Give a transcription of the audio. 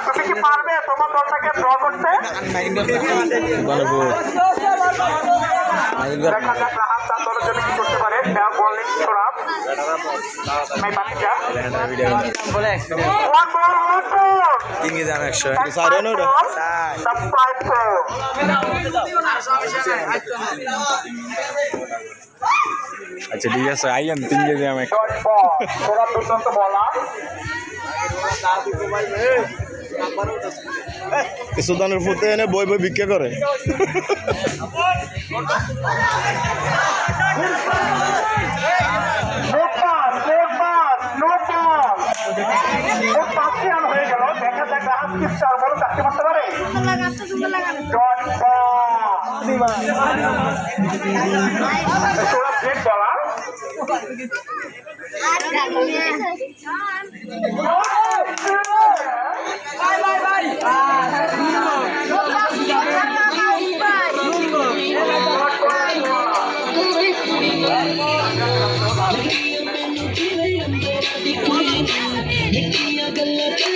তুমি কি পারবে তোমার দলটাকে ড্র করতে? দেখা যাক রাহাত তার দলের জন্য কি করতে পারে। বলিং সরাব আচ্ছা ঠিক আছে আইলেন 3 কেজি আমি ওরা দুর্দান্ত বলার সুদানের ফুটে এনে বই বই বিক্রি করে হয়ে গেল। দেখা যাক রাহাত কি চার বল চাকরি করতে পারে। गल्ला